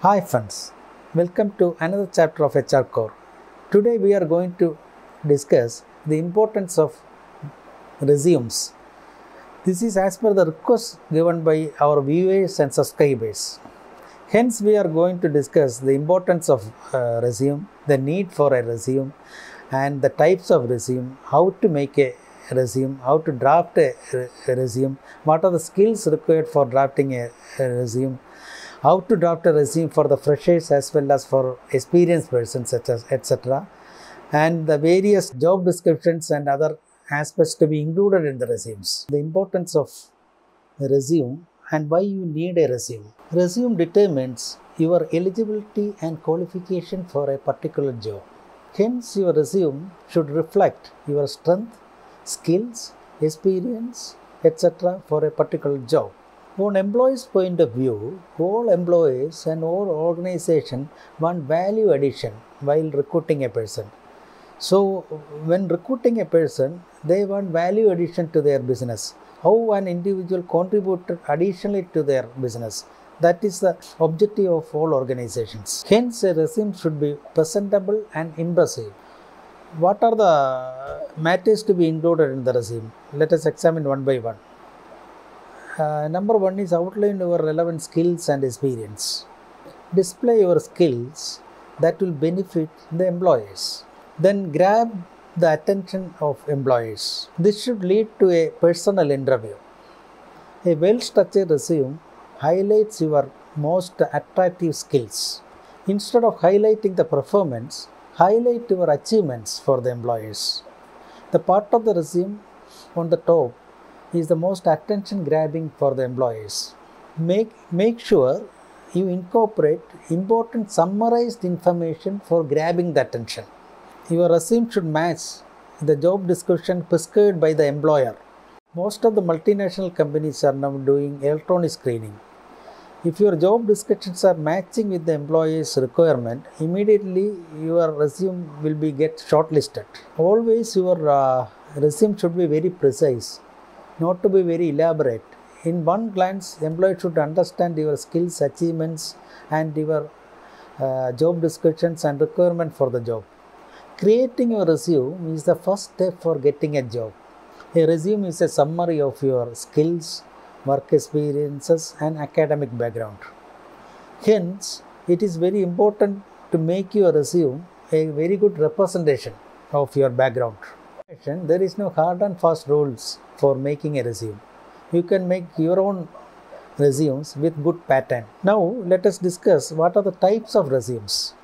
Hi friends, welcome to another chapter of HR Core. Today we are going to discuss the importance of resumes. This is as per the request given by our viewers and subscribers. Hence we are going to discuss the importance of resume, the need for a resume and the types of resume, how to make a resume, how to draft a resume, what are the skills required for drafting a resume, how to draft a resume for the freshers as well as for experienced persons such as etc. and the various job descriptions and other aspects to be included in the resumes. The importance of a resume and why you need a resume. Resume determines your eligibility and qualification for a particular job. Hence, your resume should reflect your strength, skills, experience, etc. for a particular job. From employee's point of view, all employees and all organizations want value addition while recruiting a person. So, when recruiting a person, they want value addition to their business. How an individual contributed additionally to their business. That is the objective of all organizations. Hence, a resume should be presentable and impressive. What are the matters to be included in the resume? Let us examine one by one. Number one is outline your relevant skills and experience. Display your skills that will benefit the employees. Then grab the attention of employees. This should lead to a personal interview. A well-structured resume highlights your most attractive skills. Instead of highlighting the performance, highlight your achievements for the employees. The part of the resume on the top is the most attention grabbing for the employees. Make sure you incorporate important summarized information for grabbing the attention. Your resume should match the job description prescribed by the employer. Most of the multinational companies are now doing electronic screening. If your job descriptions are matching with the employee's requirement, immediately your resume will be get shortlisted. Always your resume should be very precise, not to be very elaborate. In one glance, employee should understand your skills, achievements and your job descriptions and requirement for the job. Creating your resume is the first step for getting a job. A resume is a summary of your skills, work experiences and academic background. Hence, it is very important to make your resume a very good representation of your background. There is no hard and fast rules for making a resume. You can make your own resumes with good pattern. Now, let us discuss what are the types of resumes.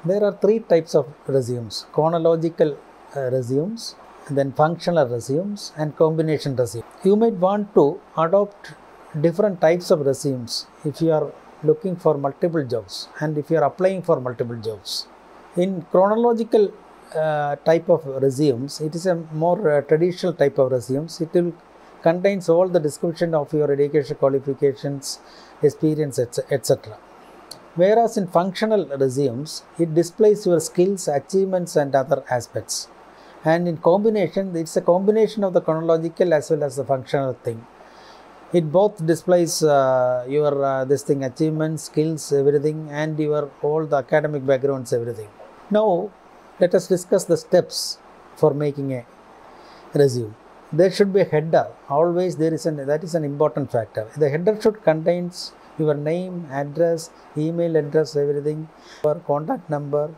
There are three types of resumes: chronological resumes, then functional resumes and combination resumes. You might want to adopt different types of resumes if you are looking for multiple jobs and if you are applying for multiple jobs. In chronological type of resumes, it is a more traditional type of resumes. It will contains all the description of your education qualifications, experience, etc. Whereas in functional resumes, it displays your skills, achievements and other aspects. And in combination, it's a combination of the chronological as well as the functional thing. It both displays your achievements, skills, everything, and your all the academic backgrounds, everything. Now, let us discuss the steps for making a resume. There should be a header. Always that is an important factor. The header should contains your name, address, email address, everything, your contact number,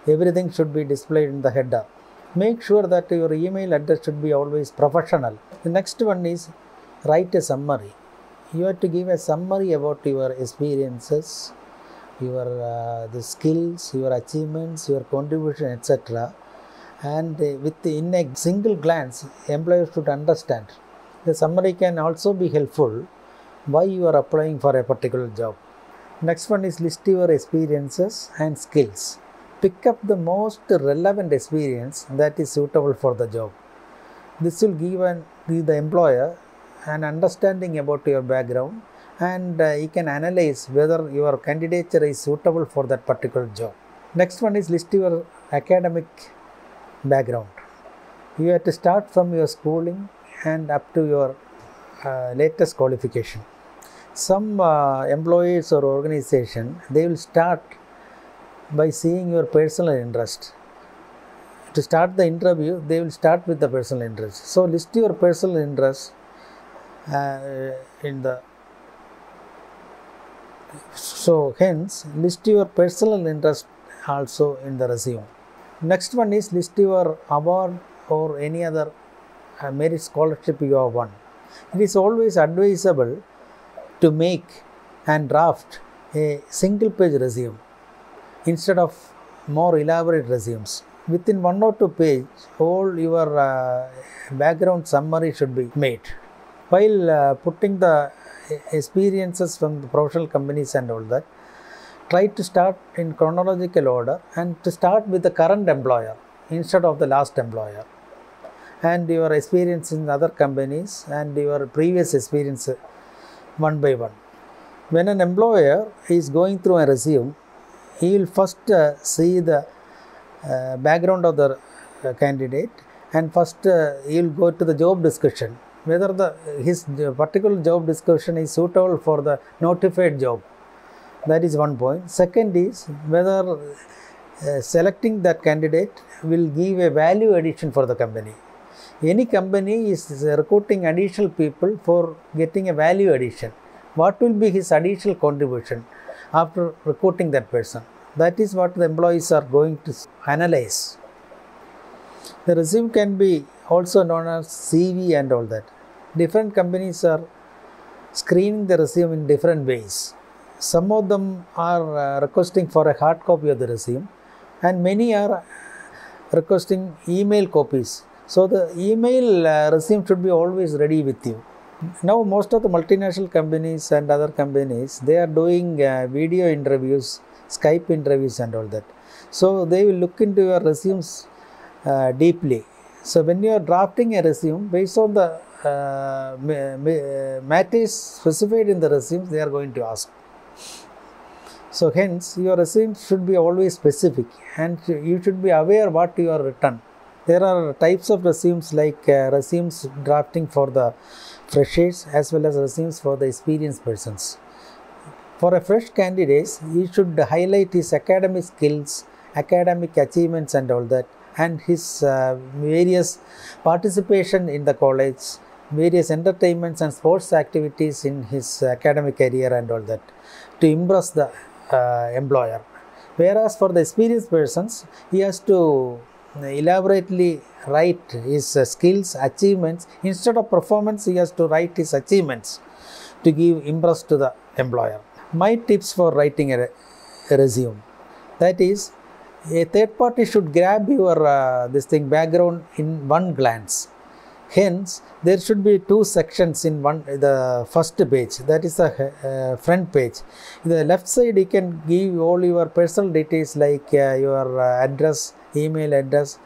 everything should be displayed in the header. Make sure that your email address should be always professional. The next one is write a summary. You have to give a summary about your experiences, your the skills, your achievements, your contribution, etc. And in a single glance, employers should understand. The summary can also be helpful why you are applying for a particular job. Next one is list your experiences and skills. Pick up the most relevant experience that is suitable for the job. This will give the employer an understanding about your background and he can analyze whether your candidature is suitable for that particular job. Next one is list your academic background. You have to start from your schooling and up to your latest qualification. Some employees or organization, they will start by seeing your personal interest. To start the interview, they will start with the personal interest. So list your personal interest hence list your personal interest also in the resume. Next one is list your award or any other merit scholarship you have won. It is always advisable to make and draft a single page resume instead of more elaborate resumes. Within 1 or 2 pages, all your background summary should be made. While putting the experiences from the professional companies and all that, try to start in chronological order and to start with the current employer instead of the last employer, and your experience in other companies and your previous experience one by one. When an employer is going through a resume, he will first see the background of the candidate, and first he will go to the job description, whether his particular job description is suitable for the notified job. That is one point. Second is whether selecting that candidate will give a value addition for the company. Any company is recruiting additional people for getting a value addition. What will be his additional contribution after recruiting that person? That is what the employees are going to analyze. The resume can be also known as CV and all that. Different companies are screening the resume in different ways. Some of them are requesting for a hard copy of the resume, and many are requesting email copies. So the email resume should be always ready with you. Now most of the multinational companies and other companies, they are doing video interviews, Skype interviews and all that. So they will look into your resumes deeply. So when you are drafting a resume, based on the matters specified in the resumes, they are going to ask. So hence your resume should be always specific, and you should be aware what you are written. There are types of resumes like resumes drafting for the freshers as well as resumes for the experienced persons. For a fresh candidate, he should highlight his academic skills, academic achievements and all that, and his various participation in the college, various entertainments and sports activities in his academic career and all that, to impress the employer. Whereas for the experienced persons, he has to elaborately write his skills, achievements. Instead of performance, he has to write his achievements to give impress to the employer. My tips for writing a resume: that is, a third party should grab your background in one glance. Hence, there should be 2 sections in the first page, that is the front page. In the left side, you can give all your personal details like your address, email address,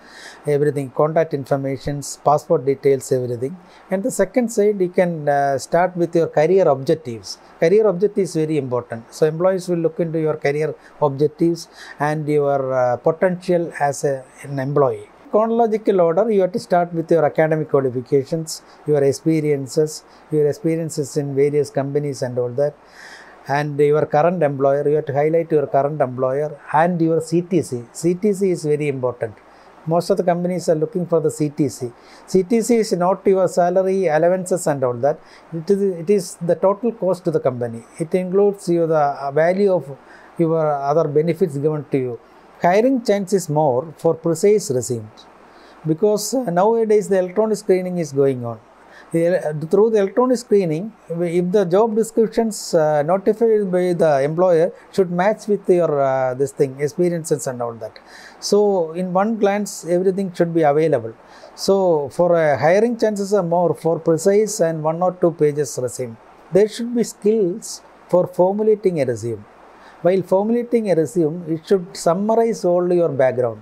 everything, contact informations, passport details, everything. And the second side, you can start with your career objectives. Career objectives is very important. So employees will look into your career objectives and your potential as an employee. Chronological order, you have to start with your academic qualifications, your experiences in various companies and all that, and your current employer. You have to highlight your current employer and your CTC. CTC is very important. Most of the companies are looking for the CTC. CTC is not your salary, allowances and all that. It is the total cost to the company. It includes the value of your other benefits given to you. Hiring chance is more for precise resumes, because nowadays the electronic screening is going on. Through the electronic screening, if the job descriptions notified by the employer should match with your experiences and all that. So in one glance, everything should be available. So for hiring chances are more for precise and 1 or 2 pages resume. There should be skills for formulating a resume. While formulating a resume, it should summarize all your background.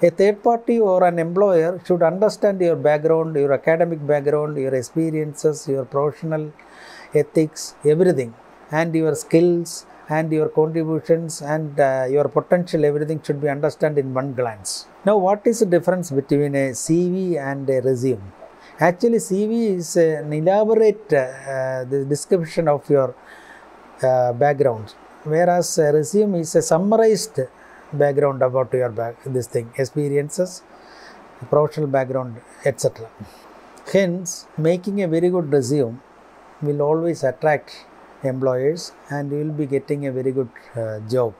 A third party or an employer should understand your background, your academic background, your experiences, your professional ethics, everything, and your skills and your contributions and your potential, everything should be understood in one glance. Now, what is the difference between a CV and a resume? Actually, CV is an elaborate description of your background, whereas a resume is a summarized background about your experiences, professional background, etc. Hence, making a very good resume will always attract employers and you will be getting a very good job.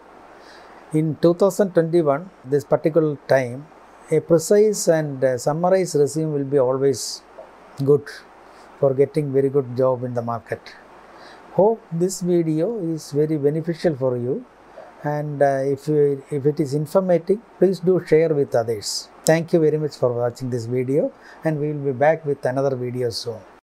In 2021, this particular time, a precise and summarized resume will be always good for getting very good job in the market. Hope this video is very beneficial for you, and if it is informative, please do share with others. Thank you very much for watching this video, and we will be back with another video soon.